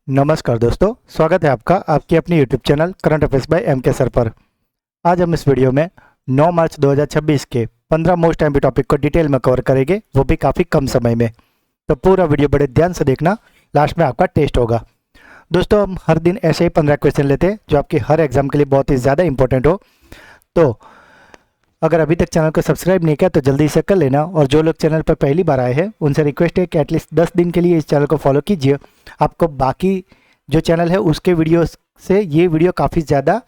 नमस्कार दोस्तों, स्वागत है आपका आपकी अपनी YouTube channel current affairs by M K sir पर। आज हम इस वीडियो में 9 मार्च 2026 के 15 मोस्ट एमपी टॉपिक को डिटेल में कवर करेंगे, वो भी काफ़ी कम समय में। तो पूरा वीडियो बड़े ध्यान से देखना, लास्ट में आपका टेस्ट होगा। दोस्तों, हम हर दिन ऐसे ही 15 क्वेश्चन लेते हैं जो आपके हर एग्जाम के लिए बहुत ही ज़्यादा इंपॉर्टेंट हो। तो अगर अभी तक चैनल को सब्सक्राइब नहीं किया तो जल्दी से कर लेना, और जो लोग चैनल पर पहली बार आए हैं उनसे रिक्वेस्ट है कि एटलीस्ट 10 दिन के लिए इस चैनल को फॉलो कीजिए। आपको बाकी जो चैनल है उसके वीडियो से ये वीडियो काफ़ी ज़्यादा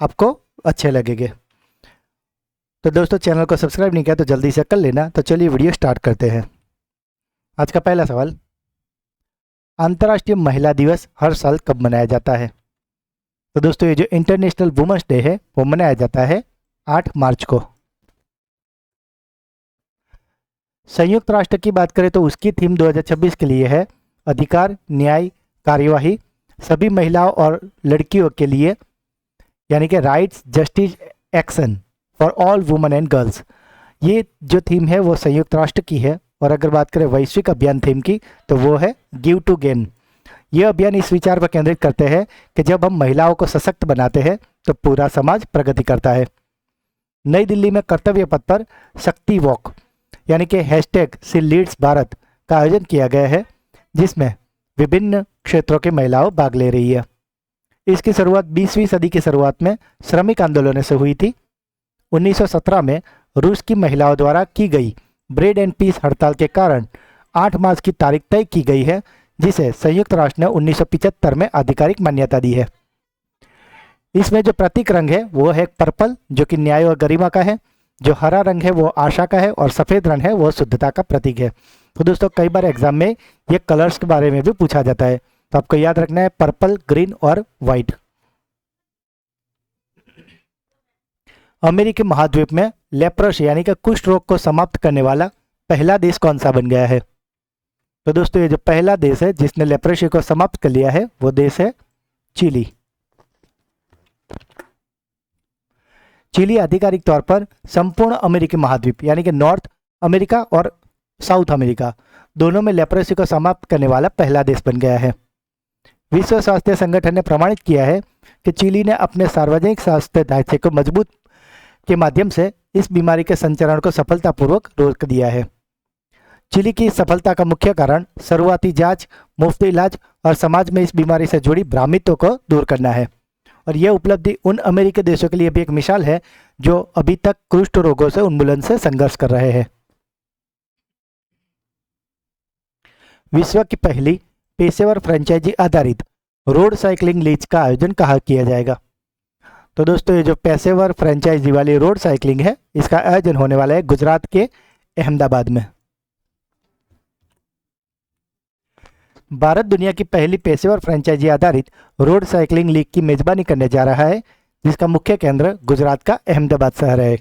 आपको अच्छे लगेंगे। तो दोस्तों, चैनल को सब्सक्राइब नहीं किया तो जल्दी से कर लेना। तो चलिए वीडियो स्टार्ट करते हैं। आज का पहला सवाल, अंतर्राष्ट्रीय महिला दिवस हर साल कब मनाया जाता है? तो दोस्तों, ये जो इंटरनेशनल वुमेन्स डे है वो मनाया जाता है 8 मार्च को। संयुक्त राष्ट्र की बात करें तो उसकी थीम 2026 के लिए है अधिकार, न्याय, कार्यवाही सभी महिलाओं और लड़कियों के लिए, यानी कि rights, justice, action for all women and girls. ये जो थीम है वो संयुक्त राष्ट्र की है। और अगर बात करें वैश्विक अभियान थीम की तो वो है गिव टू गेन। ये अभियान इस विचार पर केंद्रित करते हैं कि जब हम महिलाओं को सशक्त बनाते हैं तो पूरा समाज प्रगति करता है। नई दिल्ली में कर्तव्य पथ पर शक्ति वॉक यानी कि #सी_लीड्स_भारत का आयोजन किया गया है, जिसमें विभिन्न क्षेत्रों की महिलाओं भाग ले रही है। इसकी शुरुआत 20वीं सदी की शुरुआत में श्रमिक आंदोलनों से हुई थी। 1917 में रूस की महिलाओं द्वारा की गई ब्रेड एंड पीस हड़ताल के कारण 8 मार्च की तारीख तय की गई है, जिसे संयुक्त राष्ट्र ने 1975 में आधिकारिक मान्यता दी है। इसमें जो प्रतीक रंग है वो है पर्पल, जो कि न्याय और गरिमा का है। जो हरा रंग है वो आशा का है, और सफ़ेद रंग है वो शुद्धता का प्रतीक है। तो दोस्तों, कई बार एग्जाम में ये कलर्स के बारे में भी पूछा जाता है, तो आपको याद रखना है पर्पल, ग्रीन और वाइट। अमेरिकी महाद्वीप में लेप्रोसी यानी कि कुष्ठ रोग को समाप्त करने वाला पहला देश कौन सा बन गया है? तो दोस्तों, ये जो पहला देश है जिसने लेप्रोसी को समाप्त कर लिया है वो देश है चिली। चिली आधिकारिक तौर पर संपूर्ण अमेरिकी महाद्वीप यानी कि नॉर्थ अमेरिका और साउथ अमेरिका दोनों में लेप्रोसी को समाप्त करने वाला पहला देश बन गया है। विश्व स्वास्थ्य संगठन ने प्रमाणित किया है कि चिली ने अपने सार्वजनिक स्वास्थ्य ढांचे को मजबूत के माध्यम से इस बीमारी के संचरण को सफलतापूर्वक रोक दिया है। चिली की सफलता का मुख्य कारण शुरुआती जांच, मुफ्त इलाज और समाज में इस बीमारी से जुड़ी भ्रामितों को दूर करना है। और यह उपलब्धि उन अमेरिकी देशों के लिए भी एक मिसाल है जो अभी तक कुष्ठ रोगों से उन्मूलन से संघर्ष कर रहे हैं। विश्व की पहली पेशेवर फ्रेंचाइजी आधारित रोड साइकिलिंग लीग का आयोजन कहाँ किया जाएगा? तो दोस्तों, ये जो पेशेवर फ्रेंचाइजी वाली रोड साइकिलिंग है इसका आयोजन होने वाला है गुजरात के अहमदाबाद में। भारत दुनिया की पहली पेशेवर फ्रेंचाइजी आधारित रोड साइकिलिंग लीग की मेजबानी करने जा रहा है, जिसका मुख्य केंद्र गुजरात का अहमदाबाद शहर है।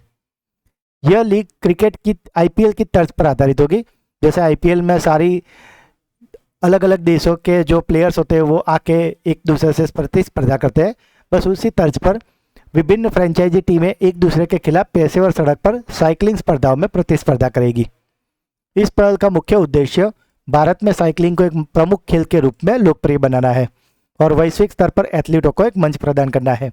यह लीग क्रिकेट की आईपीएल की तर्ज पर आधारित होगी। जैसे आईपीएल में सारी अलग अलग देशों के जो प्लेयर्स होते हैं वो आके एक दूसरे से प्रतिस्पर्धा करते हैं, बस उसी तर्ज पर विभिन्न फ्रेंचाइजी टीमें एक दूसरे के खिलाफ पेशेवर सड़क पर साइकिलिंग स्पर्धाओं में प्रतिस्पर्धा करेगी। इस पहल का मुख्य उद्देश्य भारत में साइकिलिंग को एक प्रमुख खेल के रूप में लोकप्रिय बनाना है और वैश्विक स्तर पर एथलीटों को एक मंच प्रदान करना है।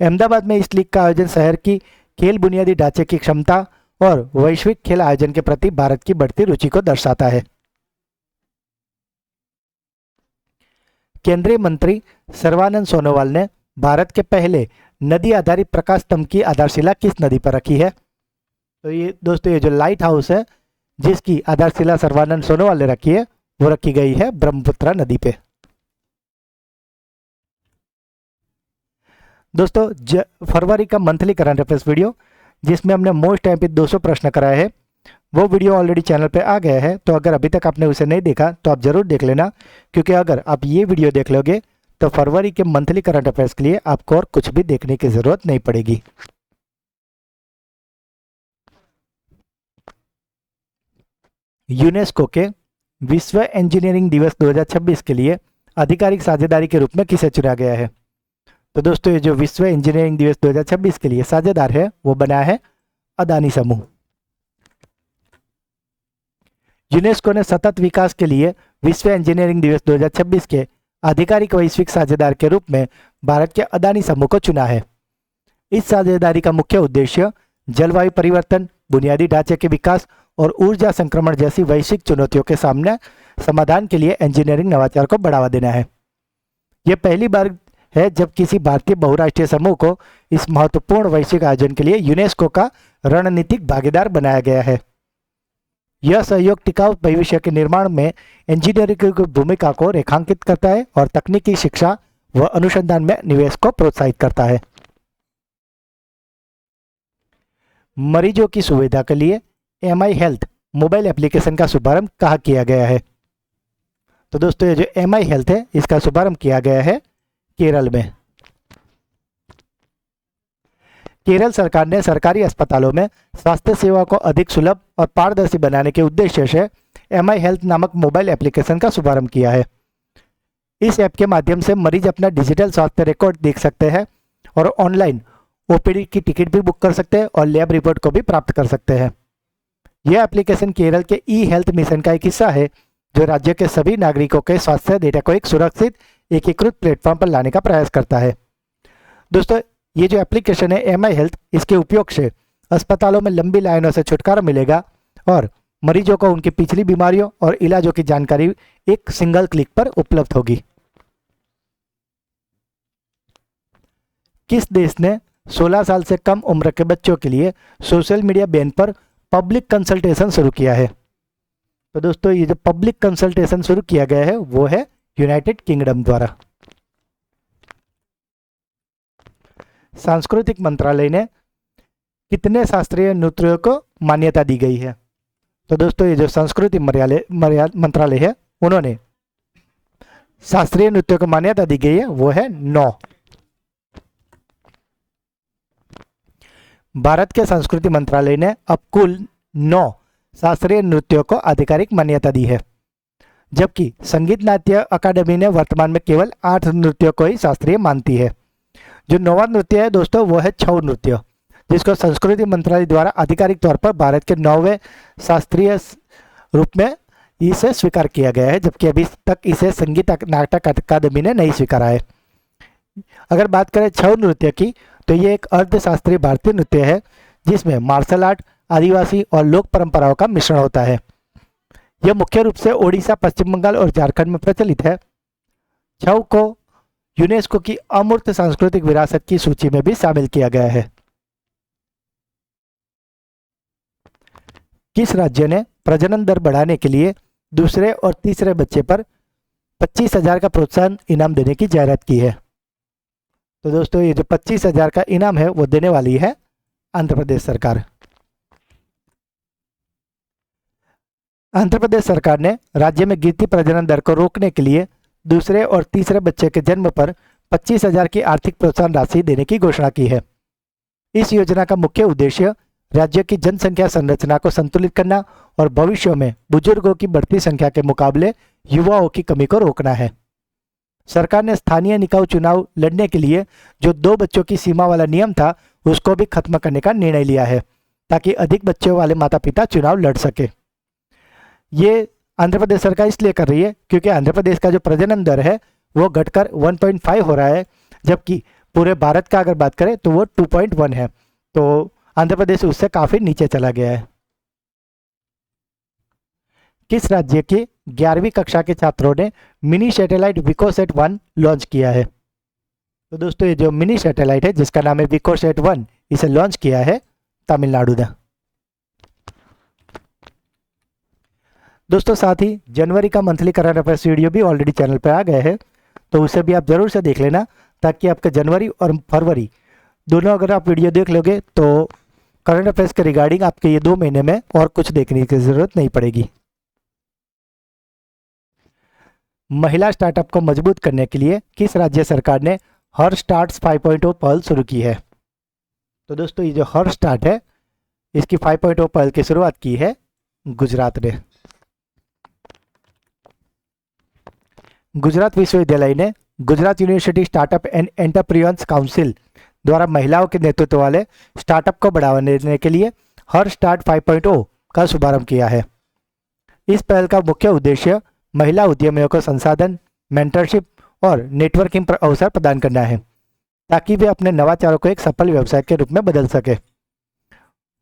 अहमदाबाद में इस लीग का आयोजन शहर की खेल बुनियादी ढांचे की क्षमता और वैश्विक खेल आयोजन के प्रति भारत की बढ़ती रुचि को दर्शाता है। केंद्रीय मंत्री सर्बानंद सोनोवाल ने भारत के पहले नदी आधारित प्रकाश स्तंभ की आधारशिला किस नदी पर रखी है? तो ये दोस्तों, ये जो लाइट हाउस है जिसकी आधारशिला सर्बानंद सोनोवाल ने रखी है वो रखी गई है ब्रह्मपुत्र नदी पे। दोस्तों, फरवरी का मंथली करंट अफेयर्स वीडियो जिसमें हमने मोस्ट एमपी 200 प्रश्न कराए हैं वो वीडियो ऑलरेडी चैनल पे आ गया है। तो अगर अभी तक आपने उसे नहीं देखा तो आप जरूर देख लेना, क्योंकि अगर आप ये वीडियो देख लोगे तो फरवरी के मंथली करंट अफेयर्स के लिए आपको और कुछ भी देखने की जरूरत नहीं पड़ेगी। यूनेस्को के विश्व इंजीनियरिंग दिवस 2026 के लिए आधिकारिक साझेदारी के रूप में किसे चुना गया है? तो दोस्तों, ये जो विश्व इंजीनियरिंग दिवस 2026 के लिए साझेदार है वो बना है अदानी समूह। यूनेस्को ने सतत विकास के लिए विश्व इंजीनियरिंग दिवस 2026 के आधिकारिक वैश्विक साझेदार के रूप में भारत के अदानी समूह को चुना है। इस साझेदारी का मुख्य उद्देश्य जलवायु परिवर्तन, बुनियादी ढांचे के विकास और ऊर्जा संक्रमण जैसी वैश्विक चुनौतियों के सामने समाधान के लिए इंजीनियरिंग नवाचार को बढ़ावा देना है। यह पहली बार है जब किसी भारतीय बहुराष्ट्रीय समूह को इस महत्वपूर्ण वैश्विक आयोजन के लिए यूनेस्को का रणनीतिक भागीदार बनाया गया है। यह सहयोग टिकाऊ भविष्य के निर्माण में इंजीनियरिंग की भूमिका को रेखांकित करता है और तकनीकी शिक्षा व अनुसंधान में निवेश को प्रोत्साहित करता है। मरीजों की सुविधा के लिए MI हेल्थ मोबाइल एप्लीकेशन का शुभारंभ कहाँ किया गया है? तो दोस्तों ये जो MI हेल्थ है इसका शुभारंभ किया गया है केरल में। केरल सरकार ने सरकारी अस्पतालों में स्वास्थ्य सेवा को अधिक सुलभ और पारदर्शी बनाने के उद्देश्य से MI हेल्थ नामक मोबाइल एप्लीकेशन का शुभारंभ किया है। इस ऐप के माध्यम से मरीज अपना डिजिटल स्वास्थ्य रिकॉर्ड देख सकते हैं और ऑनलाइन OPD की टिकट भी बुक कर सकते हैं और लैब रिपोर्ट को भी प्राप्त कर सकते हैं। यह एप्लीकेशन केरल के ई-हेल्थ मिशन का एक हिस्सा है जो राज्य के सभी नागरिकों के स्वास्थ्य डेटा को एक सुरक्षित एकीकृत प्लेटफॉर्म पर लाने का प्रयास करता है। दोस्तों ये जो एप्लीकेशन है MI हेल्थ, इसके उपयोग से अस्पतालों में लंबी लाइनों से छुटकारा मिलेगा और मरीजों को उनकी पिछली बीमारियों और इलाजों की जानकारी एक सिंगल क्लिक पर उपलब्ध होगी। किस देश ने 16 साल से कम उम्र के बच्चों के लिए सोशल मीडिया बैन पर पब्लिक कंसल्टेशन शुरू किया है? तो दोस्तों ये जो पब्लिक कंसल्टेशन शुरू किया गया है वो है यूनाइटेड किंगडम द्वारा। सांस्कृतिक मंत्रालय ने कितने शास्त्रीय नृत्यों को मान्यता दी गई है? तो दोस्तों ये जो संस्कृति मंत्रालय है उन्होंने शास्त्रीय नृत्यों को मान्यता दी गई है वो है 9। भारत के संस्कृति मंत्रालय ने अब कुल 9 शास्त्रीय नृत्यों को आधिकारिक मान्यता दी है, जबकि संगीत नाट्य अकादमी ने वर्तमान में केवल 8 नृत्यों को ही शास्त्रीय मानती है। जो 9वां नृत्य है दोस्तों वो है छऊ नृत्य, जिसको संस्कृति मंत्रालय द्वारा आधिकारिक तौर पर भारत के 9वें शास्त्रीय रूप में इसे स्वीकार किया गया है, जबकि अभी तक इसे संगीत नाटक अकादमी ने नहीं स्वीकारा है। अगर बात करें छऊ नृत्य की तो ये एक अर्धशास्त्रीय भारतीय नृत्य है जिसमें मार्शल आर्ट, आदिवासी और लोक परंपराओं का मिश्रण होता है। यह मुख्य रूप से ओडिशा, पश्चिम बंगाल और झारखंड में प्रचलित है। छऊ को यूनेस्को की अमूर्त सांस्कृतिक विरासत की सूची में भी शामिल किया गया है। किस राज्य ने प्रजनन दर बढ़ाने के लिए दूसरे और तीसरे बच्चे पर 25,000 का प्रोत्साहन इनाम देने की जाहिरात की है? तो दोस्तों ये जो 25,000 का इनाम है वो देने वाली है आंध्र प्रदेश सरकार। आंध्र प्रदेश सरकार ने राज्य में गिरती प्रजनन दर को रोकने के लिए दूसरे और तीसरे बच्चे के जन्म पर 25,000 की आर्थिक प्रोत्साहन राशि देने की घोषणा की है। इस योजना का मुख्य उद्देश्य राज्य की जनसंख्या संरचना को संतुलित करना और भविष्य में बुजुर्गों की बढ़ती संख्या के मुकाबले युवाओं की कमी को रोकना है। सरकार ने स्थानीय निकाय चुनाव लड़ने के लिए जो 2 बच्चों की सीमा वाला नियम था उसको भी खत्म करने का निर्णय लिया है ताकि अधिक बच्चों वाले माता पिता चुनाव लड़ सके। ये आंध्र प्रदेश सरकार इसलिए कर रही है क्योंकि आंध्र प्रदेश का जो प्रजनन दर है वो घटकर 1.5 हो रहा है, जबकि पूरे भारत का अगर बात करें तो वो 2.1 है। तो आंध्र प्रदेश उससे काफी नीचे चला गया है। किस राज्य के 11वीं कक्षा के छात्रों ने मिनी सैटेलाइट विकोसेट 1 लॉन्च किया है? तो दोस्तों ये जो मिनी सैटेलाइट है जिसका नाम है विकोसेट 1, इसे लॉन्च किया है तमिलनाडु ने। दोस्तों साथ ही जनवरी का मंथली करंट अफेयर्स वीडियो भी ऑलरेडी चैनल पर आ गए हैं, तो उसे भी आप जरूर से देख लेना ताकि आपके जनवरी और फरवरी दोनों अगर आप वीडियो देख लोगे तो करंट अफेयर्स के रिगार्डिंग आपके ये 2 महीने में और कुछ देखने की जरूरत नहीं पड़ेगी। महिला स्टार्टअप को मजबूत करने के लिए किस राज्य सरकार ने हर स्टार्ट्स 5.0 पहल शुरू की है? तो दोस्तों ये जो हर स्टार्ट है इसकी 5.0 पहल की शुरुआत की है गुजरात ने। गुजरात विश्वविद्यालय ने Gujarat university startup and entrepreneurs council द्वारा महिलाओं के नेतृत्व वाले स्टार्टअप को बढ़ावा देने के लिए हर स्टार्ट 5.0 का शुभारंभ किया है। इस पहल का मुख्य उद्देश्य महिला उद्यमियों को संसाधन, मेंटरशिप और नेटवर्किंग पर अवसर प्रदान करना है ताकि वे अपने नवाचारों को एक सफल व्यवसाय के रूप में बदल सके।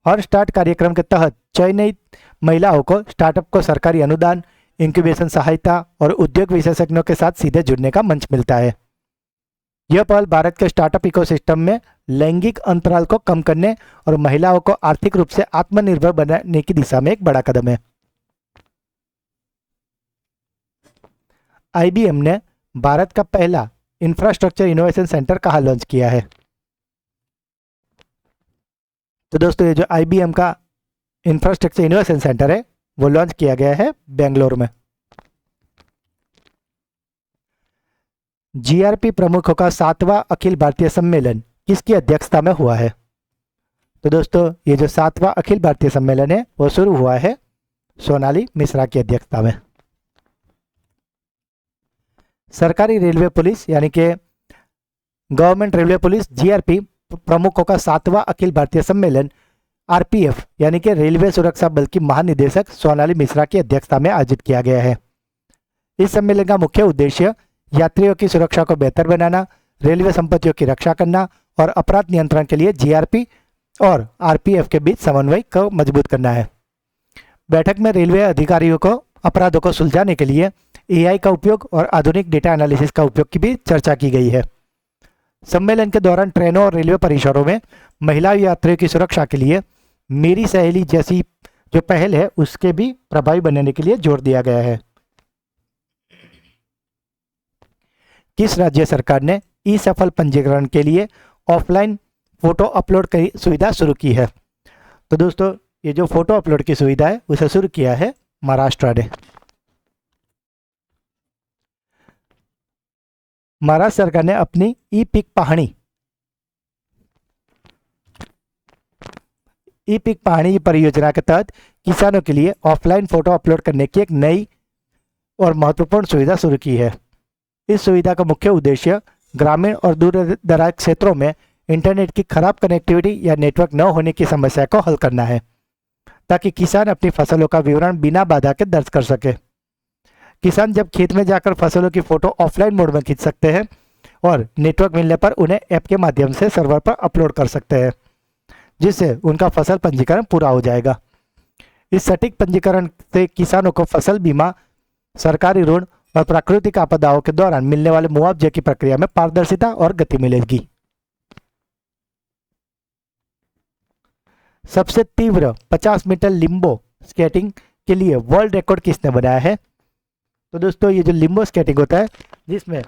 हर स्टार्ट कार्यक्रम के तहत चयनित महिलाओं को स्टार्टअप को सरकारी अनुदान, इंक्यूबेशन सहायता और उद्योग विशेषज्ञों के साथ सीधे जुड़ने का मंच मिलता है। यह पहल भारत के स्टार्टअप इकोसिस्टम में लैंगिक अंतराल को कम करने और महिलाओं को आर्थिक रूप से आत्मनिर्भर बनाने की दिशा में एक बड़ा कदम है। IBM ने भारत का पहला इंफ्रास्ट्रक्चर इनोवेशन सेंटर कहाँ लॉन्च किया है? तो दोस्तों ये जो IBM का इंफ्रास्ट्रक्चर इनोवेशन सेंटर है वो लॉन्च किया गया है बेंगलोर में। GRP प्रमुखों का 7वां अखिल भारतीय सम्मेलन किसकी अध्यक्षता में हुआ है? तो दोस्तों ये जो 7वां अखिल भारतीय सम्मेलन है वो शुरू हुआ है सोनाली मिश्रा की अध्यक्षता में। सरकारी रेलवे पुलिस यानी कि गवर्नमेंट रेलवे पुलिस GRP प्रमुखों का 7वां अखिल भारतीय सम्मेलन RPF यानी कि रेलवे सुरक्षा बल की महानिदेशक सोनाली मिश्रा की अध्यक्षता में आयोजित किया गया है। इस सम्मेलन का मुख्य उद्देश्य यात्रियों की सुरक्षा को बेहतर बनाना, रेलवे संपत्तियों की रक्षा करना और अपराध नियंत्रण के लिए GRP और RPF के बीच समन्वय को मजबूत करना है। बैठक में रेलवे अधिकारियों को अपराधों को सुलझाने के लिए AI का उपयोग और आधुनिक डेटा एनालिसिस का उपयोग की भी चर्चा की गई है। सम्मेलन के दौरान ट्रेनों और रेलवे परिसरों में महिला यात्रियों की सुरक्षा के लिए मेरी सहेली जैसी जो पहल है उसके भी प्रभावी बनाने के लिए जोर दिया गया है। किस राज्य सरकार ने ई-सफल पंजीकरण के लिए ऑफलाइन फोटो अपलोड की सुविधा शुरू की है? तो दोस्तों ये जो फोटो अपलोड की सुविधा है उसे शुरू किया है महाराष्ट्र ने। महाराष्ट्र सरकार ने अपनी ई-पिक पहाड़ी परियोजना के तहत किसानों के लिए ऑफलाइन फोटो अपलोड करने की एक नई और महत्वपूर्ण सुविधा शुरू की है। इस सुविधा का मुख्य उद्देश्य ग्रामीण और दूर दराज क्षेत्रों में इंटरनेट की खराब कनेक्टिविटी या नेटवर्क न होने की समस्या को हल करना है ताकि किसान अपनी फसलों का विवरण बिना बाधा के दर्ज कर सके। किसान जब खेत में जाकर फसलों की फोटो ऑफलाइन मोड में खींच सकते हैं और नेटवर्क मिलने पर उन्हें ऐप के माध्यम से सर्वर पर अपलोड कर सकते हैं, जिससे उनका फसल पंजीकरण पूरा हो जाएगा। इस सटीक पंजीकरण से किसानों को फसल बीमा, सरकारी ऋण और प्राकृतिक आपदाओं के दौरान मिलने वाले मुआवजे की प्रक्रिया में पारदर्शिता और गति मिलेगी। सबसे तीव्र 50 मीटर लिम्बो स्केटिंग के लिए वर्ल्ड रिकॉर्ड किसने बनाया है? तो दोस्तों ये जो लिम्बो स्केटिंग होता है जिसमें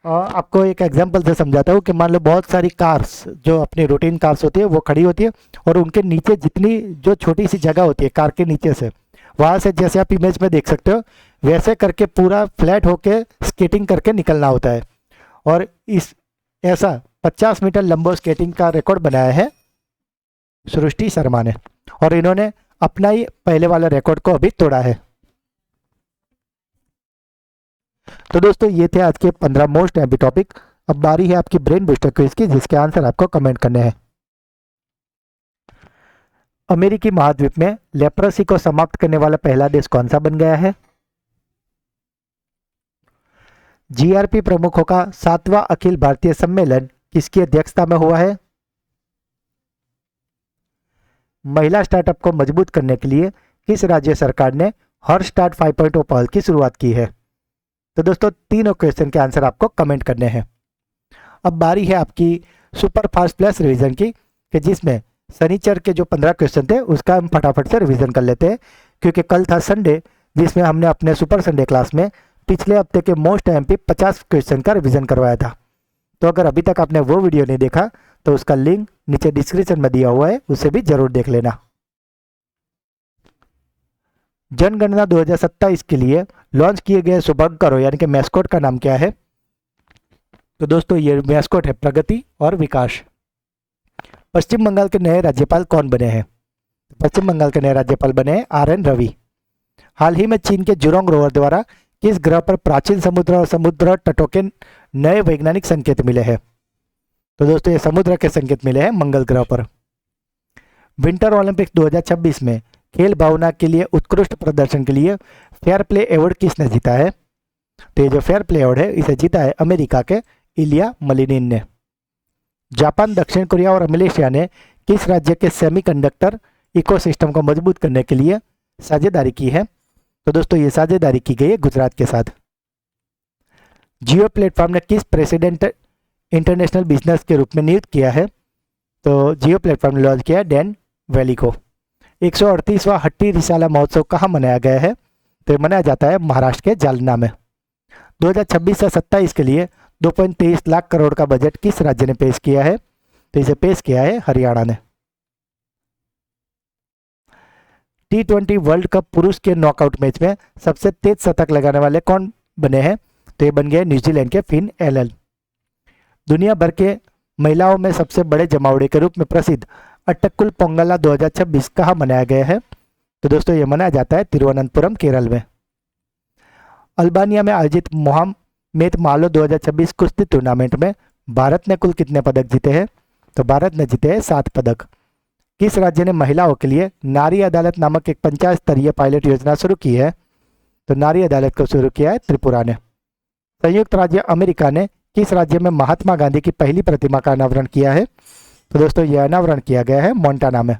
आपको एक एग्जांपल से समझाता हूँ कि मान लो बहुत सारी कार्स जो अपनी रूटीन कार्स होती है वो खड़ी होती है और उनके नीचे जितनी जो छोटी सी जगह होती है कार के नीचे से, वहाँ से जैसे आप इमेज में देख सकते हो वैसे करके पूरा फ्लैट होके स्केटिंग करके निकलना होता है। और इस ऐसा 50 मीटर लंबो स्केटिंग का रिकॉर्ड बनाया है सृष्टि शर्मा ने और इन्होंने अपना ही पहले वाला रिकॉर्ड को अभी तोड़ा है। तो दोस्तों ये थे आज के 15 मोस्ट एमपी टॉपिक। अब बारी है आपकी ब्रेन बूस्टर क्विज की जिसके आंसर आपको कमेंट करने हैं। अमेरिकी महाद्वीप में लेप्रोसी को समाप्त करने वाला पहला देश कौन सा बन गया है? GRP प्रमुखों का 7वां अखिल भारतीय सम्मेलन किसकी अध्यक्षता में हुआ है? महिला स्टार्टअप को मजबूत करने के लिए किस राज्य सरकार ने हर स्टार्ट 5.0 पहल की शुरुआत की है? तो दोस्तों तीनों क्वेश्चन के आंसर आपको कमेंट करने हैं। अब बारी है आपकी सुपर फास्ट प्लस रिवीजन की कि जिसमें शनिचर के जो 15 क्वेश्चन थे उसका हम फटाफट से रिवीजन कर लेते हैं, क्योंकि कल था संडे जिसमें हमने अपने सुपर संडे क्लास में पिछले हफ्ते के मोस्ट एमपी 50 क्वेश्चन का रिवीजन करवाया था। तो अगर अभी तक आपने वो वीडियो नहीं देखा तो उसका लिंक नीचे डिस्क्रिप्शन में दिया हुआ है, उसे भी जरूर देख लेना। जनगणना 2027 के लिए लॉन्च किए गए शुभंकरों यानी कि मैस्कोट का नाम क्या है? तो दोस्तों ये मैस्कोट है प्रगति और विकास। पश्चिम बंगाल के नए राज्यपाल कौन बने हैं? पश्चिम बंगाल के नए राज्यपाल बने हैं RN रवि। हाल ही में चीन के जुरोंग रोवर द्वारा किस ग्रह पर प्राचीन समुद्र और समुद्र तटों के नए वैज्ञानिक संकेत मिले हैं? तो दोस्तों ये समुद्र के संकेत मिले हैं मंगल ग्रह पर। विंटर ओलंपिक्स 2026 में खेल भावना के लिए उत्कृष्ट प्रदर्शन के लिए फेयर प्ले अवार्ड किसने जीता है? तो ये जो फेयर प्ले अवार्ड है इसे जीता है अमेरिका के इलिया मलिनिन ने। जापान, दक्षिण कोरिया और मलेशिया ने किस राज्य के सेमीकंडक्टर इकोसिस्टम को मजबूत करने के लिए साझेदारी की है? तो दोस्तों ये साझेदारी की गई है गुजरात के साथ। जियो प्लेटफॉर्म ने किस प्रेसिडेंट इंटरनेशनल बिजनेस के रूप में नियुक्त किया है? तो जियो प्लेटफॉर्म ने लॉन्च किया है डैन वैली को। 138वां हट्टी रिसाला महोत्सव कहाँ मनाया गया है? तो ये मनाया जाता है महाराष्ट्र के जालना में। 2026 से 27 के लिए 2.23 लाख करोड़ का बजट किस राज्य ने पेश किया है? तो इसे पेश किया है हरियाणा ने। T20 वर्ल्ड कप पुरुष के नॉकआउट मैच में सबसे तेज शतक लगाने वाले कौन बने हैं? तो ये बन गए न्यूजीलैंड के फिन एलन। दुनिया भर के महिलाओं में सबसे बड़े जमावड़े के रूप में प्रसिद्ध अट्टक्कुल पोंगला 2026 कहाँ मनाया गया है? तो दोस्तों ये मनाया जाता है तिरुवनंतपुरम, केरल में। अल्बानिया में आयोजित मोहम्मेद मालो 2026 कुश्ती टूर्नामेंट में भारत ने कुल कितने पदक जीते हैं? तो भारत ने जीते हैं 7 पदक। किस राज्य ने महिलाओं के लिए नारी अदालत नामक एक पंचायत स्तरीय पायलट योजना शुरू की है? तो नारी अदालत को शुरू किया है त्रिपुरा ने। संयुक्त राज्य अमेरिका ने किस राज्य में महात्मा गांधी की पहली प्रतिमा का अनावरण किया है? तो दोस्तों यह अनावरण किया गया है मोंटाना में।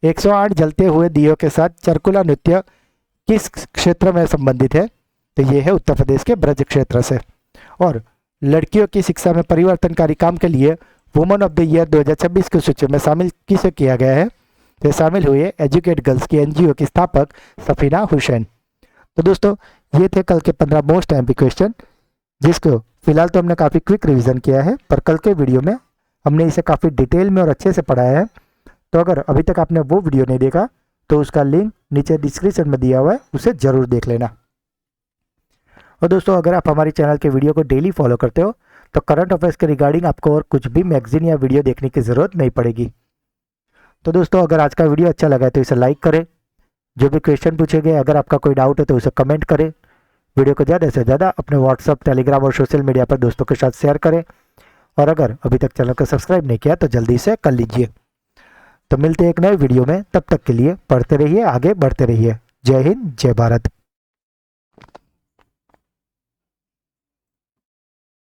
108 जलते हुए दियों के साथ चरकुला नृत्य किस क्षेत्र में संबंधित है? तो ये है उत्तर प्रदेश के ब्रज क्षेत्र से। और लड़कियों की शिक्षा में परिवर्तनकारी काम के लिए वुमेन ऑफ द ईयर 2026 की सूची में शामिल किसे किया गया है? तो शामिल हुए एजुकेट गर्ल्स की एनजीओ की स्थापक सफीना हुसैन। तो दोस्तों ये थे कल के 15 मोस्ट एमपी क्वेश्चन, जिसको फिलहाल तो हमने काफ़ी क्विक रिवीजन किया है, पर कल के वीडियो में हमने इसे काफ़ी डिटेल में और अच्छे से पढ़ाया है। तो अगर अभी तक आपने वो वीडियो नहीं देखा तो उसका लिंक नीचे डिस्क्रिप्शन में दिया हुआ है, उसे ज़रूर देख लेना। और दोस्तों अगर आप हमारे चैनल के वीडियो को डेली फॉलो करते हो तो करंट अफेयर्स के रिगार्डिंग आपको और कुछ भी मैगजीन या वीडियो देखने की ज़रूरत नहीं पड़ेगी। तो दोस्तों अगर आज का वीडियो अच्छा लगा है तो इसे लाइक करें, जो भी क्वेश्चन पूछे गए अगर आपका कोई डाउट है तो उसे कमेंट करें, वीडियो को ज़्यादा से ज़्यादा अपने व्हाट्सअप, टेलीग्राम और सोशल मीडिया पर दोस्तों के साथ शेयर करें, और अगर अभी तक चैनल को सब्सक्राइब नहीं किया तो जल्दी से कर लीजिए। तो मिलते हैं एक नए वीडियो में, तब तक के लिए पढ़ते रहिए, आगे बढ़ते रहिए। जय हिंद, जय भारत।